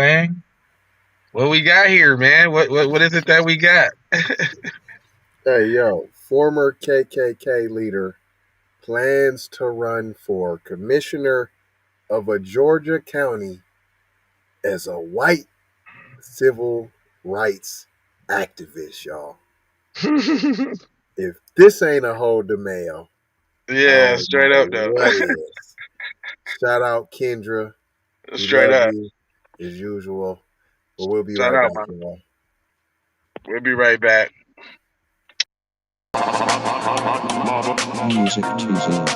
Man, what we got here, man? What is it that we got? Hey, yo, former KKK leader plans to run for commissioner of a Georgia county as a white civil rights activist, y'all. If this ain't a hold the mail, I Yeah, don't straight know up though. what is. Shout out Kendra. We Straight love up. you as usual. But we'll be Shout right out, back, man. y'all. We'll be right back. Music teasing.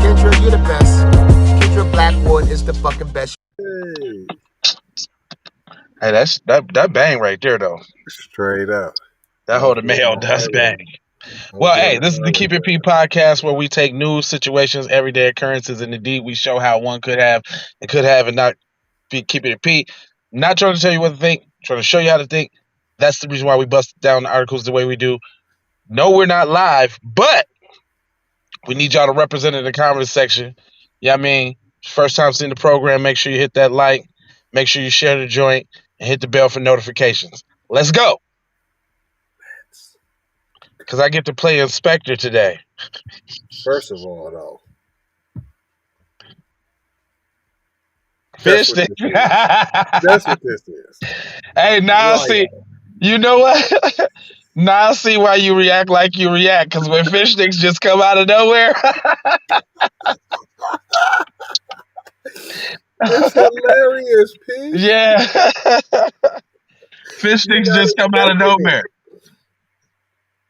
Kendra, you're the best. Kendra Blackwood is the fucking best. Hey, Hey, that bang right there though. straight up. That I'm hold the putting mail my does heart in. bang. I'm Well, putting hey, my this is the heart Keep It in. P podcast where we take news, situations, everyday occurrences, and indeed we show how one could have and not be keep it P. Not trying to tell you what to think, trying to show you how to think. That's the reason why we bust down the articles the way we do. No, we're not live, but we need y'all to represent in the comments section. Yeah, I mean, first time seeing the program, make sure you hit that like, make sure you share the joint, and hit the bell for notifications. Let's go, because I get to play Inspector today. First of all, though, that's Fish what stick. this is. That's what this is. Hey, now see, Right. you know what? Now I see why you react like you react, because when fish sticks just come out of nowhere. It's hilarious, P. Yeah. Fish You're sticks not just come out of expecting it. nowhere.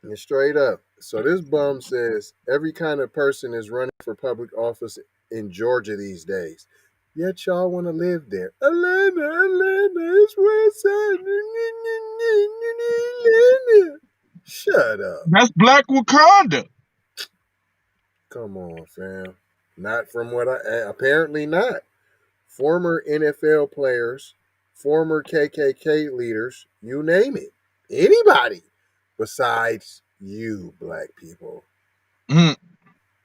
And straight up. So this bum says every kind of person is running for public office in Georgia these days. Yet y'all want to live there. Atlanta is where it's at. Atlanta. Shut up. That's Black Wakanda. Come on, fam. Not from what I apparently not. Former NFL players, former KKK leaders, you name it. Anybody besides you, black people. Mm.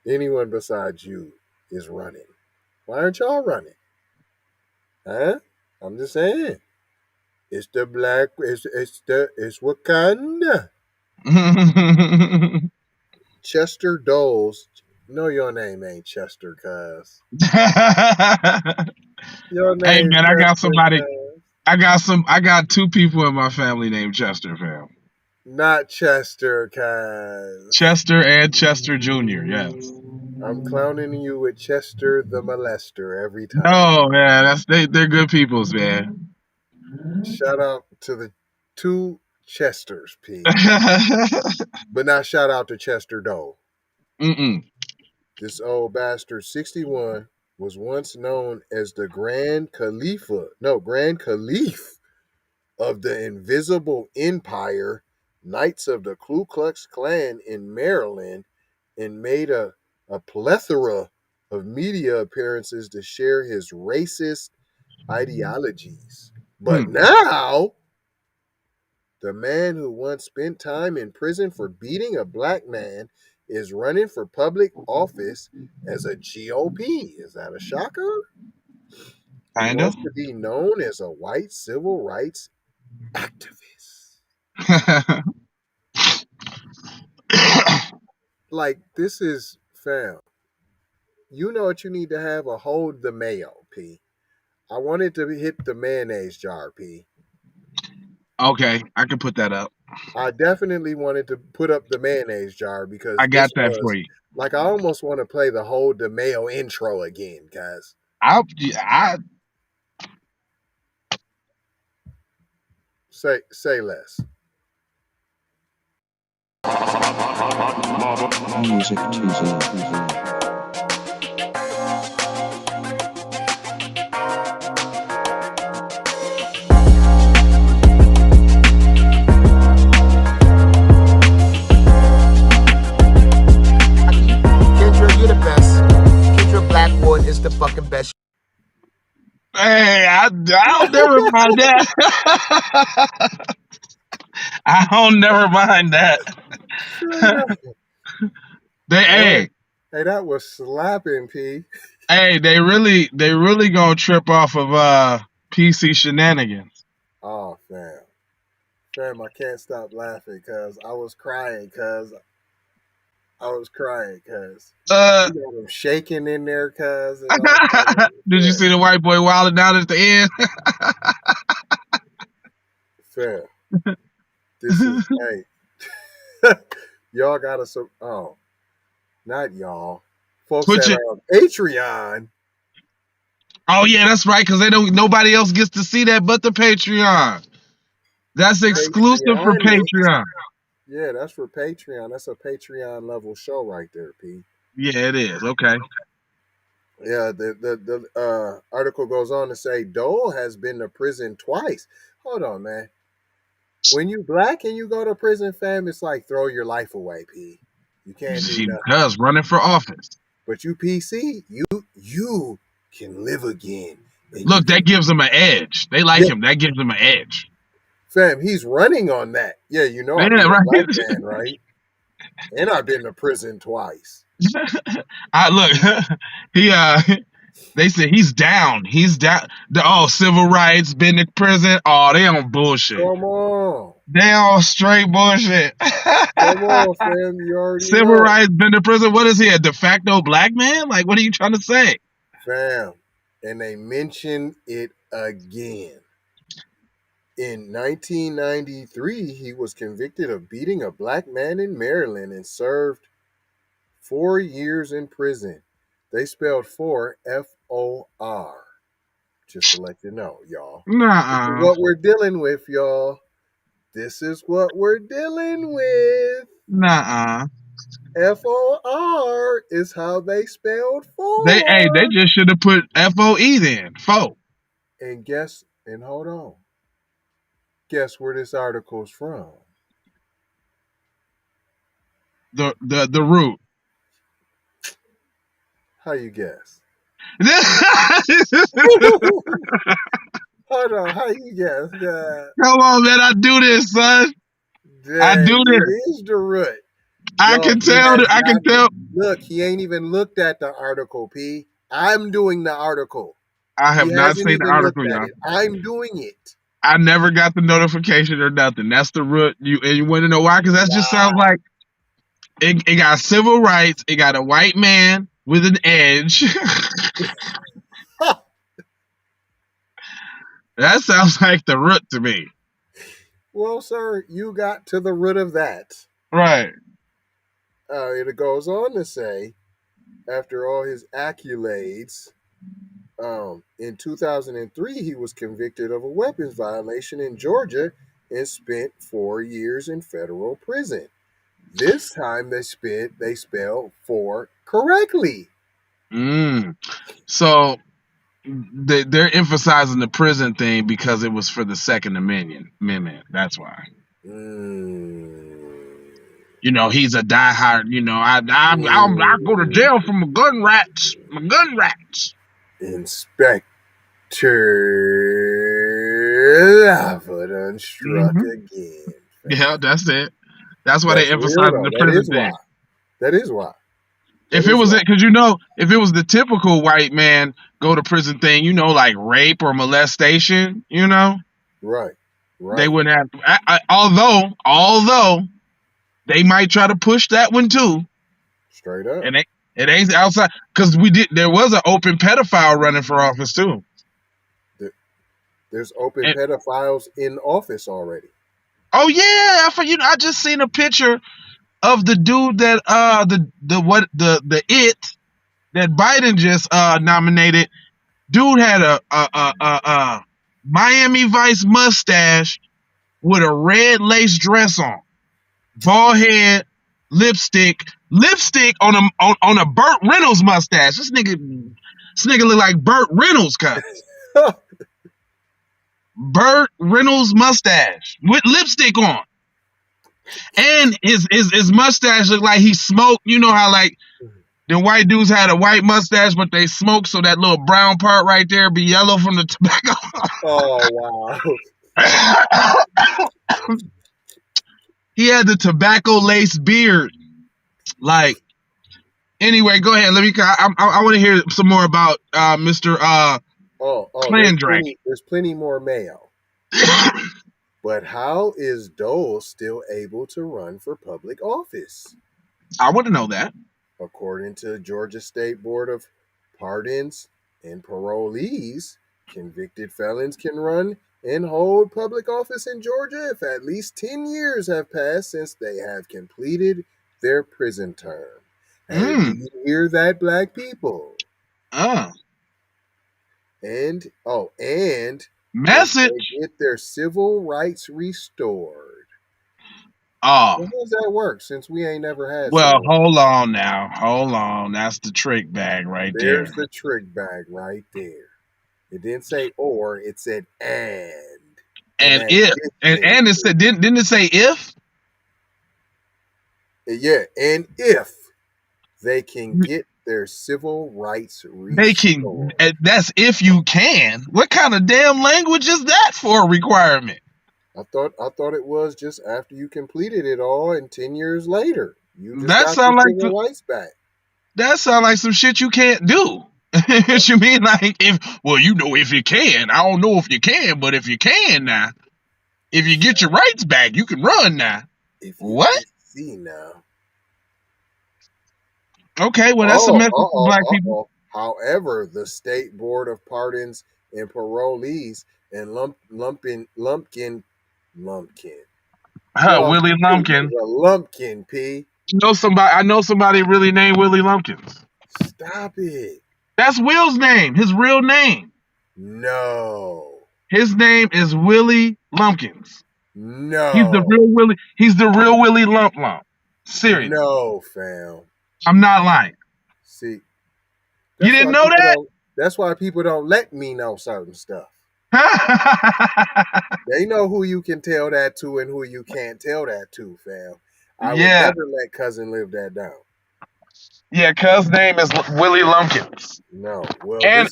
Anyone besides you is running. Why aren't y'all running? Huh? I'm just saying. It's Wakanda. Chester Doles. No, your name ain't Chester, cuz. Your Hey name's man, I got Chester, somebody. cuz. I got two people in my family named Chester, fam. Not Chester, cuz. Chester and Chester Jr. Yes. I'm clowning you with Chester the molester every time. Oh man, they're good peoples, man. Shout out to the two Chesters, P. But not shout out to Chester Dole. Mm-mm. This old bastard, 61, was once known as the Grand Klaliff of the Invisible Empire, Knights of the Ku Klux Klan in Maryland, and made a plethora of media appearances to share his racist ideologies. But Hmm. now, the man who once spent time in prison for beating a black man is running for public office as a GOP. Is that a shocker? He Kinda. wants to be known as a white civil rights activist. Like, this is, fam, you know what you need to have? A hold the mayo, P. I wanted to hit the mayonnaise jar, P. Okay, I can put that up. I definitely wanted to put up the mayonnaise jar because I got this that for was you. like I almost want to play the whole DeMayo intro again, guys. I Say less. Music teasing. Kendra, you're the best. Kendra Blackwood is the fucking best. Hey, I'll never mind that. I'll never mind that. Straight up. They, Boy, hey, hey, that was slapping, P. hey, they really gonna trip off of PC shenanigans. Oh, fam. Fam, I can't stop laughing because I was crying because Uh, you got him shaking in there, cuz, and all kind of did you see the white boy wilding out at the end? fam. This is, hey, y'all gotta, not y'all. Folks Put that your, are on Patreon. oh yeah, that's right, because nobody else gets to see that but the Patreon. That's exclusive for Patreon is, Patreon. yeah, that's for Patreon. That's a Patreon level show right there, P. Yeah, it is. Okay. Yeah, the article goes on to say Dole has been to prison twice. Hold on, man. When you black and you go to prison, fam, it's like throw your life away, P. You can't do She nothing. does running for office. But you PC, you can live again, and you Look, can. that gives him an edge. They like Yeah, him. That gives him an edge. fam, he's running on that. Yeah, you know I Yeah, beat a right. black man, right? And I've been to prison twice. I look. He They said he's down. He's down. Civil rights, been to prison. Oh, they on bullshit. Come on. They on straight bullshit. Come on, fam. You already Civil know. rights, been to prison. What is he, a de facto black man? Like, what are you trying to say? Fam. And they mention it again. In 1993, he was convicted of beating a black man in Maryland and served 4 years in prison. They spelled "for" F-O-R. Just to let you know, y'all. This is Nuh-uh. what we're dealing with, y'all. This is what we're dealing with. Nuh-uh. F-O-R is how they spelled They "for." just should have put FOE then. Fo. And hold on. Guess where this article's from? The root. How you guess? Come Hold on, how you guess that? on, man. I do this, son. I Dang, do this. it is the root. I Yo, can he tell. has I can not tell. look, he ain't even looked at the article, P. I'm doing the article. I He have not hasn't seen the even article, looked at y'all. it. I'm doing it. I never got the notification or nothing. That's the root. You want to know why? Because that just sounds Wow. like it got civil rights. It got a white man with an edge. That sounds like the root to me. Well, sir, you got to the root of that. Right. It goes on to say, after all his accolades, in 2003, he was convicted of a weapons violation in Georgia and spent 4 years in federal prison. This time they spelled "for" correctly. So they're emphasizing the prison thing because it was for the Second Amendment. That's why. You know, he's a diehard. You know, I go to jail for my gun rats. My gun rats. Inspector Lava done struck again. Yeah, that's it. That's why they That's real emphasizing though. the prison thing. That is why. If it was it, because if it was the typical white man go to prison thing, like rape or molestation, Right. they wouldn't have. Although they might try to push that one too. Straight up. And it ain't outside because there was an open pedophile running for office too. There's open pedophiles in office already. Oh yeah, I just seen a picture of the dude that the that Biden just nominated. Dude had a Miami Vice mustache with a red lace dress on, bald head, lipstick on a Burt Reynolds mustache. This nigga look like Burt Reynolds, cut. Burt Reynolds mustache with lipstick on, and his mustache look like he smoked. You know how like The white dudes had a white mustache, but they smoked, so that little brown part right there be yellow from the tobacco. Oh wow. He had the tobacco laced beard. Like, anyway, go ahead. Let me. I want to hear some more about Mr. Oh, Clan Dragon. there's plenty more mayo. But how is Doles still able to run for public office? I want to know that. According to Georgia State Board of Pardons and Parolees, convicted felons can run and hold public office in Georgia if at least 10 years have passed since they have completed their prison term. Hey, do you hear that, black people? And if Message. they get their civil rights restored. Oh, Well, how does that work since we ain't never had well, civil rights? hold on now. Hold on. That's the trick bag right there. There's the trick bag right there. It didn't say or, it said and. And if and it said didn't it say if? Yeah, and if they can get their civil rights restored. They can. That's if you can. What kind of damn language is that for a requirement? I thought it was just after you completed it all, and 10 years later, you just That got sound your like civil rights back. That sounds like some shit you can't do. What you mean, like if you can. I don't know if you can, but if you can now, if you get your rights back, you can run now. If you What? see now. Okay, well that's a message for black people. However, the State Board of Pardons and Parolees and Lumpkin. Willie Lumpkin. A lumpkin, P. I know somebody really named Willie Lumpkins. Stop it. That's Will's name. His real name. No. His name is Willie Lumpkins. No. He's the real Willie. He's the real Willie Lump. Serious. No, fam. I'm not lying. See. You didn't know that? That's why people don't let me know certain stuff. They know who you can tell that to and who you can't tell that to, fam. I would never let cousin live that down. Yeah, cuz name is Willie Lumpkins. No. Well, and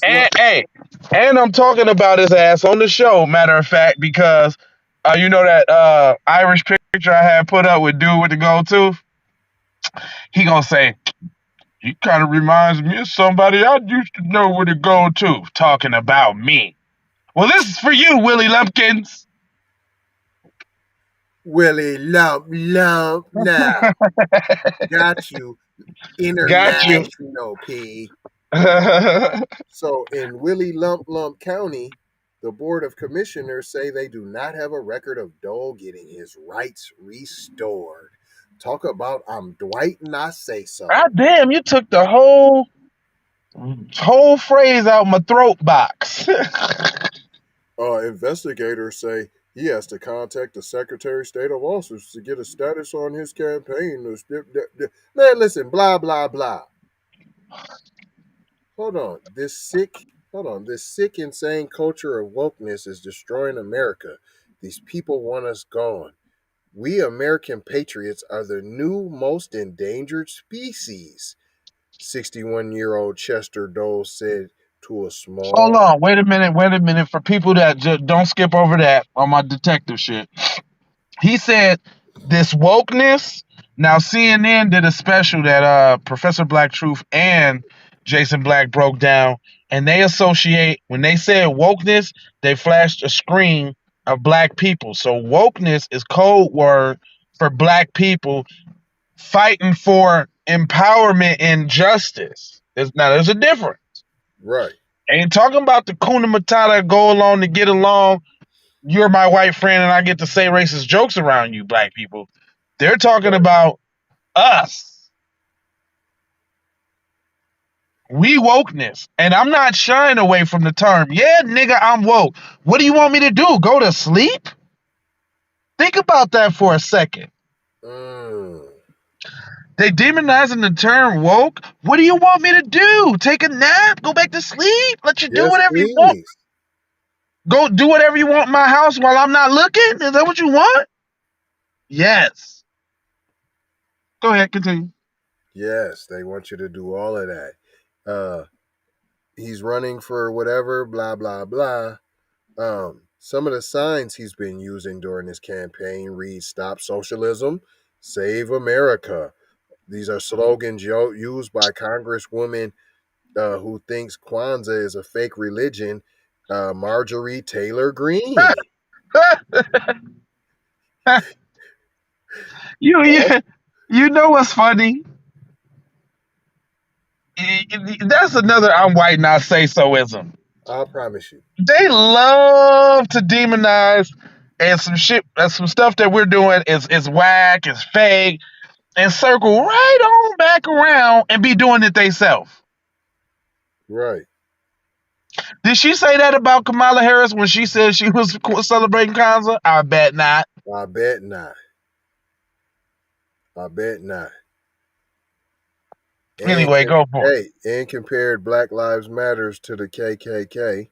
I'm talking about his ass on the show, matter of fact, because you know that Irish picture I had put up with dude with the gold tooth? He gonna say, he kind of reminds me of somebody I used to know with a gold tooth, talking about me. Well, this is for you, Willie Lumpkins. Willie Lump now. Got you. International, P. So in Willie Lump County, the Board of Commissioners say they do not have a record of Dole getting his rights restored. Talk about I'm Dwight and I say so. God damn, you took the whole phrase out my throat box. Investigators say he has to contact the Secretary of State of office to get a status on his campaign. Man, listen, blah, blah, blah. Hold on. This sick, insane culture of wokeness is destroying America. These people want us gone. We American patriots are the new most endangered species, 61-year-old Chester Doles said to a small... Hold on. Wait a minute. For people that just don't skip over that on my detective shit. He said this wokeness. Now, CNN did a special that Professor Black Truth and Jason Black broke down, and they associate, when they said wokeness, they flashed a screen of black people. So wokeness is code word for black people fighting for empowerment and justice. There's a difference. Right. Ain't talking about the Kuna Matata, go along to get along. You're my white friend and I get to say racist jokes around you, black people. They're talking about us. We wokeness. And I'm not shying away from the term. Yeah, nigga, I'm woke. What do you want me to do? Go to sleep? Think about that for a second. They demonizing the term woke. What do you want me to do? Take a nap? Go back to sleep? Let you do whatever you want? Go do whatever you want in my house while I'm not looking? Is that what you want? Yes. Go ahead, continue. Yes, they want you to do all of that. He's running for whatever, blah blah blah. Some of the signs he's been using during his campaign read "Stop Socialism," "Save America." These are slogans used by Congresswomen who thinks Kwanzaa is a fake religion, Marjorie Taylor Greene. you you know what's funny? That's another "I'm white not say soism." I promise you. They love to demonize and some stuff that we're doing is whack, is fake, and circle right on back around and be doing it themselves. Right. Did she say that about Kamala Harris when she said she was celebrating Kwanzaa? I bet not. I bet not. I bet not. And Anyway, go for it. and compared Black Lives Matters to the KKK.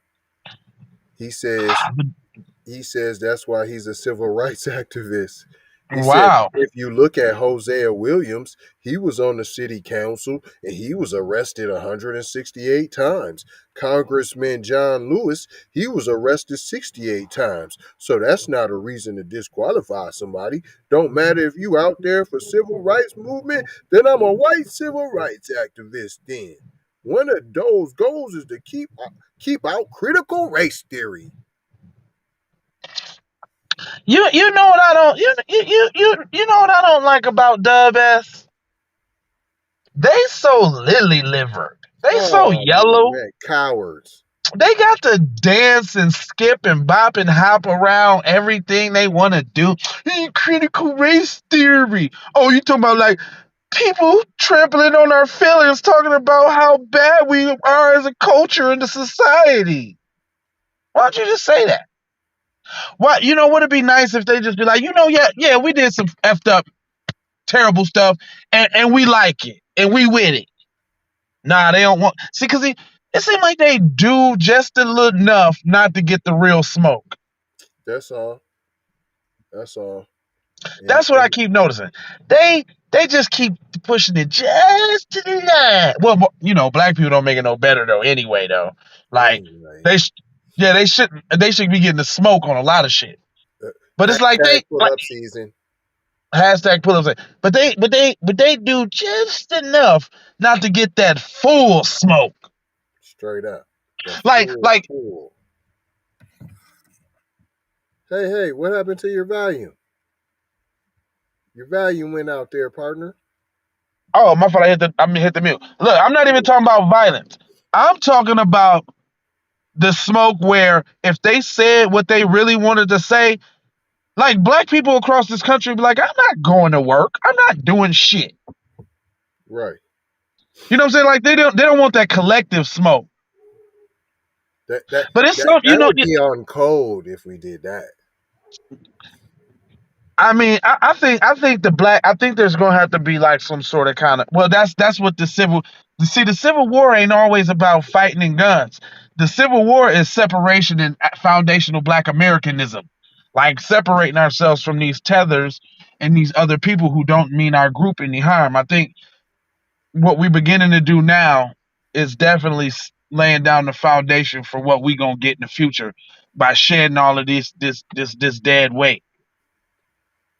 He says that's why he's a civil rights activist. He said Wow. if you look at Hosea Williams, he was on the city council and he was arrested 168 times. Congressman John Lewis, he was arrested 68 times. So that's not a reason to disqualify somebody. Don't matter if you out there for civil rights movement, then I'm a white civil rights activist then. One of Doles' goals is to keep out critical race theory. You know what I don't you know what I don't like about Dub S? They so lily livered. They so Oh yellow. man, cowards. They got to dance and skip and bop and hop around everything they want to do. Critical race theory. Oh, you talking about like people trampling on our feelings, talking about how bad we are as a culture and a society. Why don't you just say that? Why, would it be nice if they just be like, yeah, we did some effed up, terrible stuff, and we like it, and we with it. Nah, they don't want. See, because it seems like they do just a little enough not to get the real smoke. That's all. That's all. That's what I keep noticing. They just keep pushing it just to the line. Well, black people don't make it no better though. Anyway, though, like anyway. they should be getting the smoke on a lot of shit. But it's like they pull up season. Hashtag pull up season. But they do just enough not to get that full smoke. Straight up. Like full. Hey, what happened to your volume? Your volume went out there, partner. Oh, my fault. I hit the mute. Look, I'm not even talking about violence. I'm talking about the smoke where if they said what they really wanted to say, like black people across this country be like, I'm not going to work. I'm not doing shit. Right. You know what I'm saying? Like they don't want that collective smoke. But it's that would be on code if we did that. I mean, I think there's gonna have to be like some sort of kind of that's what the Civil War ain't always about fighting and guns. The Civil War is separation and foundational Black Americanism, like separating ourselves from these tethers and these other people who don't mean our group any harm. I think what we're beginning to do now is definitely laying down the foundation for what we gonna get in the future by shedding all of this dead weight.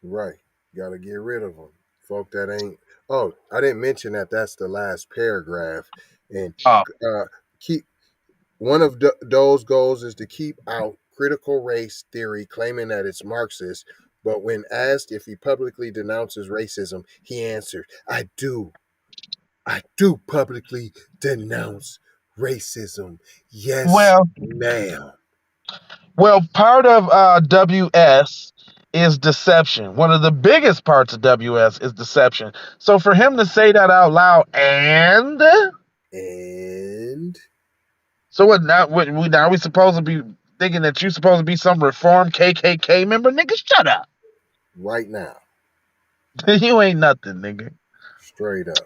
Right. Got to get rid of them. Folk that ain't. Oh, I didn't mention that that's the last paragraph. And keep one of Dole's goals is to keep out critical race theory, claiming that it's Marxist. But when asked if he publicly denounces racism, he answered, I do publicly denounce racism. Yes, ma'am. Well, part of WS is deception. One of the biggest parts of WS is deception. So for him to say that out loud and so what now? Now we supposed to be thinking that you supposed to be some reformed KKK member? Nigga, shut up. Right now. You ain't nothing, nigga. Straight up.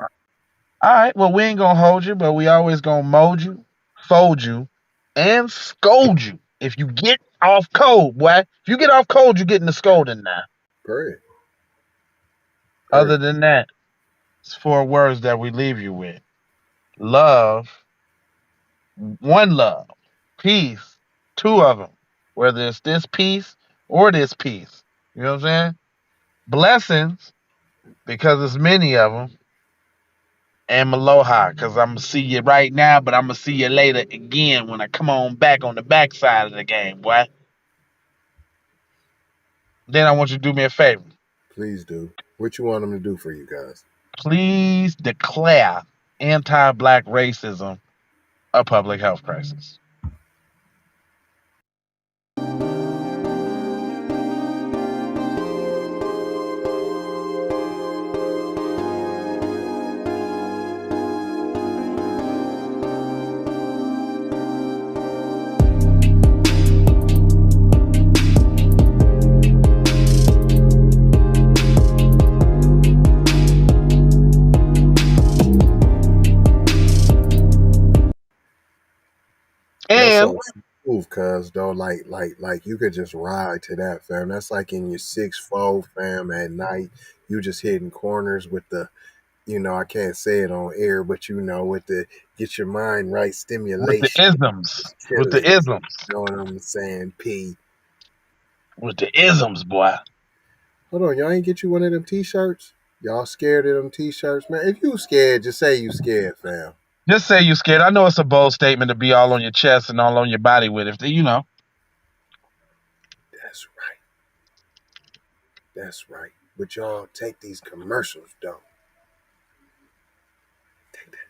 All right, well, we ain't gonna hold you, but we always gonna mold you, fold you, and scold you if you get off code, boy. If you get off code, you're getting the scolding now. Great. Other than that, It's 4 words that we leave you with. Love, one love. Peace, 2 of them. Whether it's this peace or this peace. You know what I'm saying? Blessings, because there's many of them. And Aloha, because I'm going to see you right now, but I'm going to see you later again when I come on back on the backside of the game, boy. Then I want you to do me a favor. Please do. What you want them to do for you guys? Please declare anti-black racism a public health crisis. That's And so smooth, cuz though, like you could just ride to that, fam. That's like in your 6'4", fam, at night. You just hitting corners with the, I can't say it on air, but with the get your mind right with the stimulation. isms, with the Chilling. isms, You know what I'm saying? P. with the isms, boy. Hold on, y'all ain't get you one of them t-shirts? Y'all scared of them t-shirts, man? If you scared, just say you scared, fam. Just say you scared. I know it's a bold statement to be all on your chest and all on your body with it. That's right. That's right. But y'all take these commercials, though. Take that.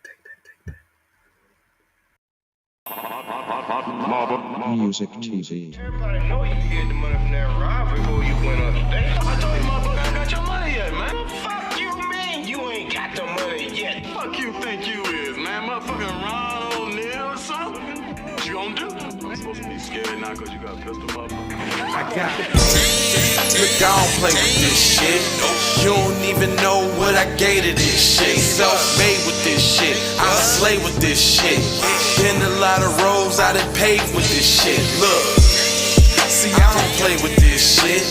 Music TV. Everybody know you get the money from that robbery before you went upstate. I told you, motherfucker, I ain't got your money yet, man. Fuck you, man. You ain't got the money yet. Fuck you think you is, man. Motherfucking Ron O'Neal or something. What you gonna do? I'm supposed to be scared now because you got a pistol, motherfucker. I got it. Look, I don't play with this shit. You don't even know what I gave to this shit. Self-made with this shit. I slay with this shit. Been a lot of roads I done paved with this shit. Look, see, I don't play with this shit.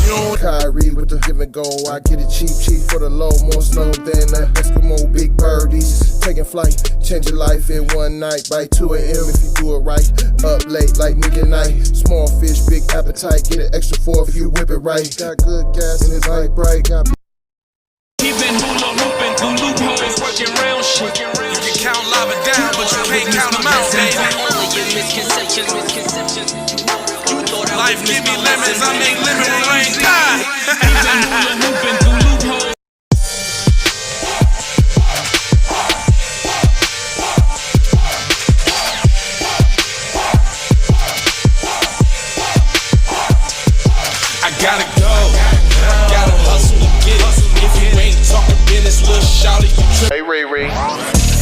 You don't Kyrie with the give and go. I get it cheap for the low. More snow than the Eskimo big birdies. Taking flight, change your life in one night. By 2 a.m. if you do it right. Up late like midnight. Small fish, big appetite. Get an extra 4 if you whip it right. Got good gas and it's light bright. Got He been hula hooping through loopholes, working round shit. You can count lava down, but you can't count them out, baby. Life give me lemons, I make lemon rain die. He been hula hooping through loopholes. I gotta go, gotta hustle to get it. If you ain't talking business, little shawty, you Hey, Ray Ray.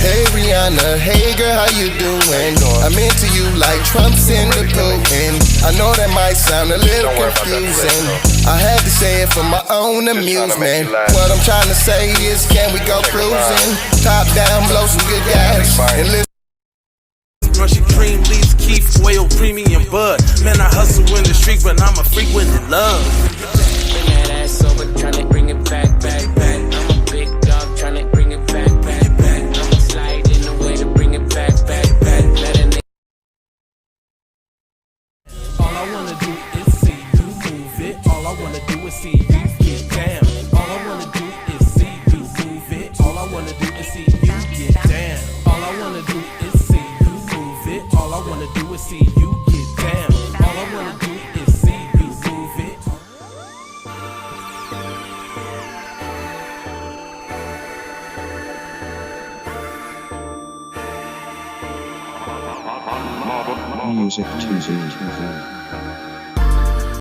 Hey Rihanna, hey girl, how you doing? I'm into you like Trump's in the Putin. I know that might sound a little confusing. I had to say it for my own amusement. What I'm trying to say is, can we go cruising? Top down, blow some good gas, and listen. brushy cream leaves, Keith, oil, premium bud. Man, I hustle in the street, but I'm a freak with the love. Bring that ass over, tryna bring it back. I'm a big dog, tryna bring it back. I'ma slide in a way to bring it back. Let a nigga. All I wanna do is see you move it. All I wanna do is see you get down. All I wanna do is see you move it. All I wanna do is see you get down. All I wanna do is see you move it. All I wanna do is see you get down. All I wanna do is see you move it. Music TV.